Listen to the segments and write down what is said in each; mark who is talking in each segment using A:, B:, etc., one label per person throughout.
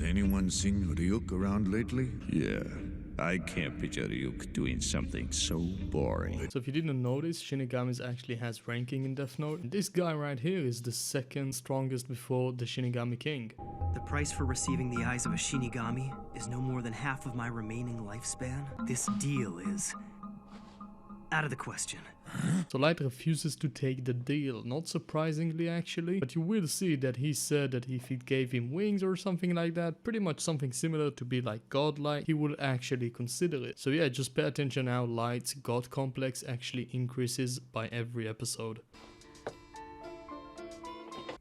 A: anyone seen Ryuk around lately?
B: Yeah, I can't picture Ryuk doing something so boring.
C: So if you didn't notice, shinigamis actually has ranking in Death Note. And this guy right here is the second strongest before the Shinigami King.
D: The price for receiving the eyes of a shinigami is no more than half of my remaining lifespan. This deal is out of the question.
C: So Light refuses to take the deal, not surprisingly actually, but you will see that he said that if it gave him wings or something like that, pretty much something similar to be like godlike, he will actually consider it. So yeah, just pay attention how Light's god complex actually increases by every episode.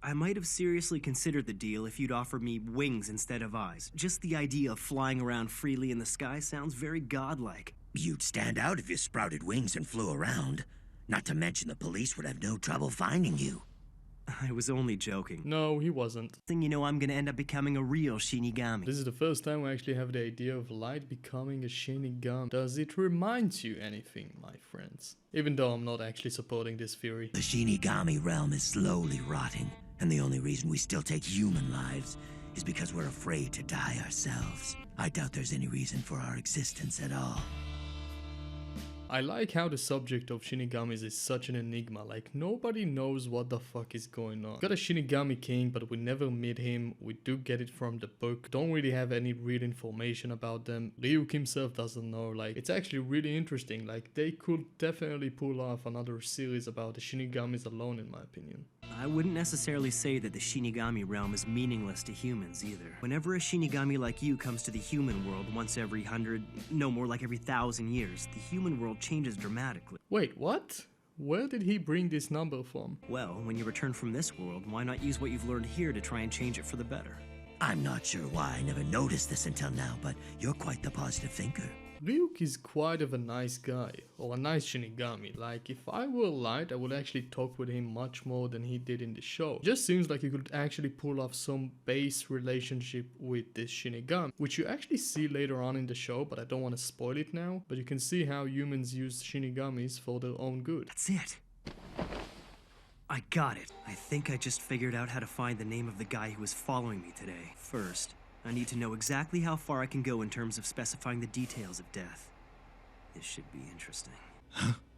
D: I might have seriously considered the deal if you'd offered me wings instead of eyes. Just the idea of flying around freely in the sky sounds very godlike.
E: You'd stand out if you sprouted wings and flew around. Not to mention the police would have no trouble finding you.
D: I was only joking.
C: No, he wasn't.
D: Thing you know, I'm gonna end up becoming a real shinigami.
C: This is the first time we actually have the idea of Light becoming a shinigami. Does it remind you anything, my friends? Even though I'm not actually supporting this theory.
E: The shinigami realm is slowly rotting, and the only reason we still take human lives is because we're afraid to die ourselves. I doubt there's any reason for our existence at all.
C: I like how the subject of shinigamis is such an enigma, like nobody knows what the fuck is going on. Got a Shinigami King, but we never meet him. We do get it from the book, don't really have any real information about them. Ryuk himself doesn't know, like it's actually really interesting, like they could definitely pull off another series about the shinigamis alone in my opinion.
D: I wouldn't necessarily say that the Shinigami realm is meaningless to humans either. Whenever a Shinigami like you comes to the human world once every 100, no more like every 1,000 years, the human world changes dramatically.
C: Wait, what? Where did he bring this number from?
D: Well, when you return from this world, why not use what you've learned here to try and change it for the better?
E: I'm not sure why I never noticed this until now, but you're quite the positive thinker.
C: Ryuk is quite of a nice guy, or a nice Shinigami. Like, if I were Light, I would actually talk with him much more than he did in the show. Just seems like he could actually pull off some base relationship with this Shinigami, which you actually see later on in the show, but I don't want to spoil it now. But you can see how humans use Shinigamis for their own good.
D: That's it. I got it. I think I just figured out how to find the name of the guy who was following me today. First, I need to know exactly how far I can go in terms of specifying the details of death. This should be interesting.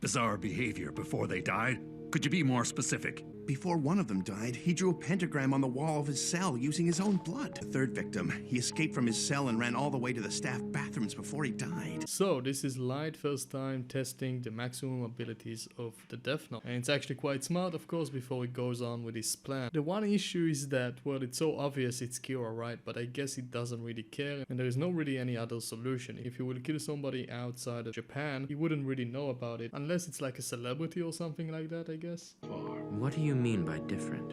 F: Bizarre behavior before they died? Could you be more specific?
G: Before one of them died, he drew a pentagram on the wall of his cell using his own blood. The third victim, he escaped from his cell and ran all the way to the staff bathrooms before he died.
C: So this is Light first time testing the maximum abilities of the Death Note. And it's actually quite smart, of course, before he goes on with his plan. The one issue is that, well, it's so obvious it's Kira, right? But I guess he doesn't really care, and there is no really any other solution. If he will kill somebody outside of Japan, he wouldn't really know about it, unless it's like a celebrity or something like that, I guess.
D: What do you mean by different?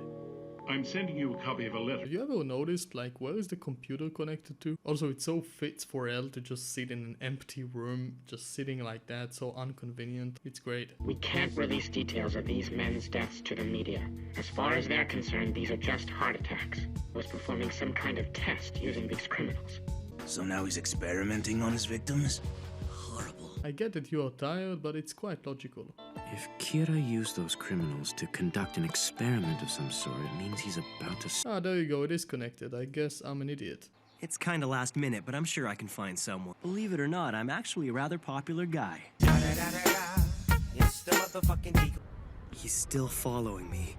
H: I'm sending you a copy of a letter.
C: Have you ever noticed, like, where is the computer connected to? Also, it so fits for L to just sit in an empty room, just sitting like that, so inconvenient. It's great.
I: We can't release details of these men's deaths to the media. As far as they're concerned, these are just heart attacks. He was performing some kind of test using these criminals.
E: So now he's experimenting on his victims? Horrible.
C: I get that you are tired, but it's quite logical.
J: If Kira used those criminals to conduct an experiment of some sort, it means he's about to...
C: Ah, there you go, it is connected. I guess I'm an idiot.
D: It's kinda last minute, but I'm sure I can find someone. Believe it or not, I'm actually a rather popular guy. It's the motherfucking eagle. He's still following me.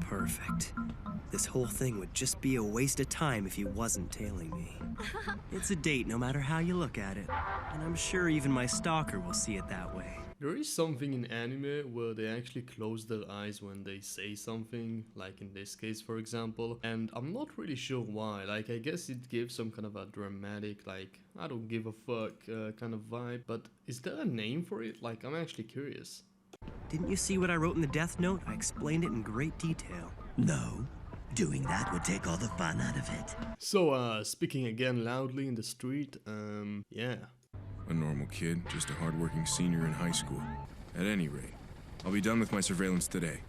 D: Perfect. This whole thing would just be a waste of time if he wasn't tailing me. It's a date no matter how you look at it. And I'm sure even my stalker will see it that way.
C: There is something in anime where they actually close their eyes when they say something, like in this case for example, and I'm not really sure why. Like, I guess it gives some kind of a dramatic, like, I don't give a fuck kind of vibe, but is there a name for it? Like, I'm actually curious.
D: Didn't you see what I wrote in the Death Note? I explained it in great detail.
E: No. Doing that would take all the fun out of it.
C: So, speaking again loudly in the street, yeah.
K: A normal kid, just a hardworking senior in high school. At any rate, I'll be done with my surveillance today,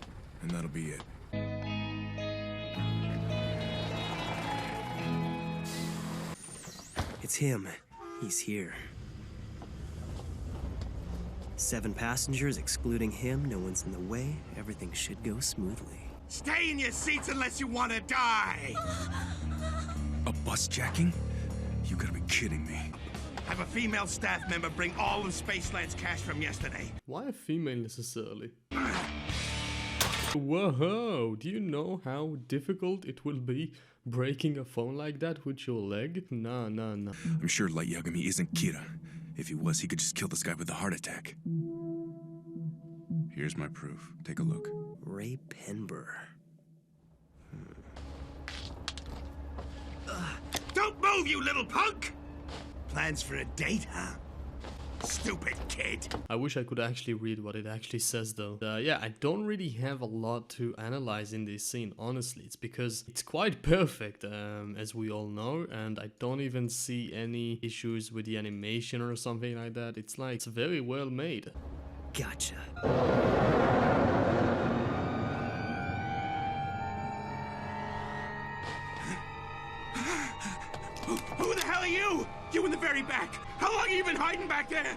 K: and that'll be it.
D: It's him. He's here. 7 passengers, excluding him. No one's in the way. Everything should go smoothly.
G: Stay in your seats unless you want to die!
K: A bike? Boss-jacking? You gotta be kidding me.
G: Have a female staff member bring all of Spaceland's cash from yesterday.
C: Why a female necessarily? Whoa, do you know how difficult it will be breaking a phone like that with your leg? Nah.
K: I'm sure Light Yagami isn't Kira. If he was, he could just kill this guy with a heart attack. Here's my proof. Take a look.
D: Ray Penber.
G: Don't move, you little punk! Plans for a date, huh? Stupid kid.
C: I wish I could actually read what it actually says though. Yeah, I don't really have a lot to analyze in this scene, honestly. It's because it's quite perfect, as we all know, and I don't even see any issues with the animation or something like that. It's like, it's very well made.
D: Gotcha.
G: Who the hell are you? You in the very back. How long have you been hiding back there?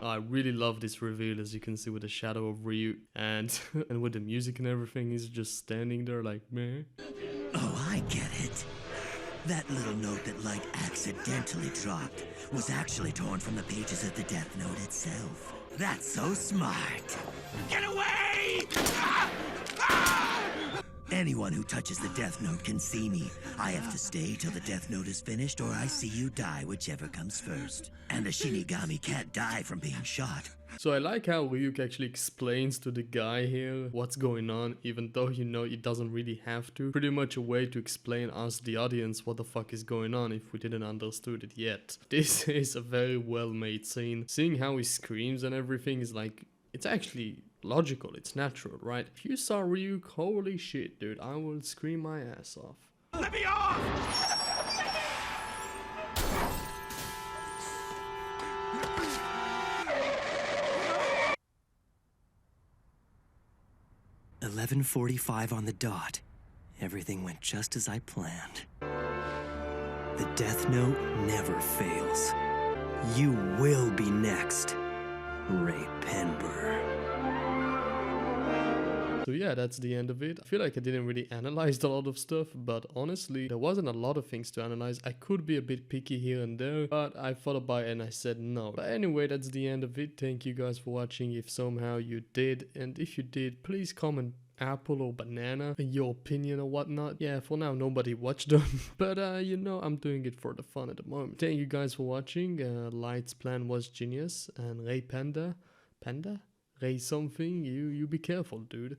C: I really love this reveal, as you can see, with the shadow of Ryuk and and with the music and everything. He's just standing there like, meh.
E: Oh, I get it. That little note that Light accidentally dropped was actually torn from the pages of the Death Note itself. That's so smart.
G: Get away! Ah! Ah!
E: Anyone who touches the Death Note can see me. I have to stay till the Death Note is finished, or I see you die, whichever comes first. And a shinigami can't die from being shot.
C: So I like how Ryuk actually explains to the guy here what's going on, even though, you know, it doesn't really have to. Pretty much a way to explain us, the audience, what the fuck is going on if we didn't understood it yet. This is a very well made scene. Seeing how he screams and everything is like, it's actually logical, it's natural, right? If you saw Ryuk, holy shit, dude, I will scream my ass off.
G: Let me off!
D: 11:45 on the dot. Everything went just as I planned. The Death Note never fails. You will be next, Ray Penber.
C: So yeah, that's the end of it. I feel like I didn't really analyze a lot of stuff, but honestly, there wasn't a lot of things to analyze. I could be a bit picky here and there, but I thought about it and I said no. But anyway, that's the end of it. Thank you guys for watching, if somehow you did. And if you did, please comment apple or banana in your opinion or whatnot. Yeah, for now nobody watched them, but you know, I'm doing it for the fun at the moment. Thank you guys for watching. Light's plan was genius, and Ray Ray something, you be careful, dude.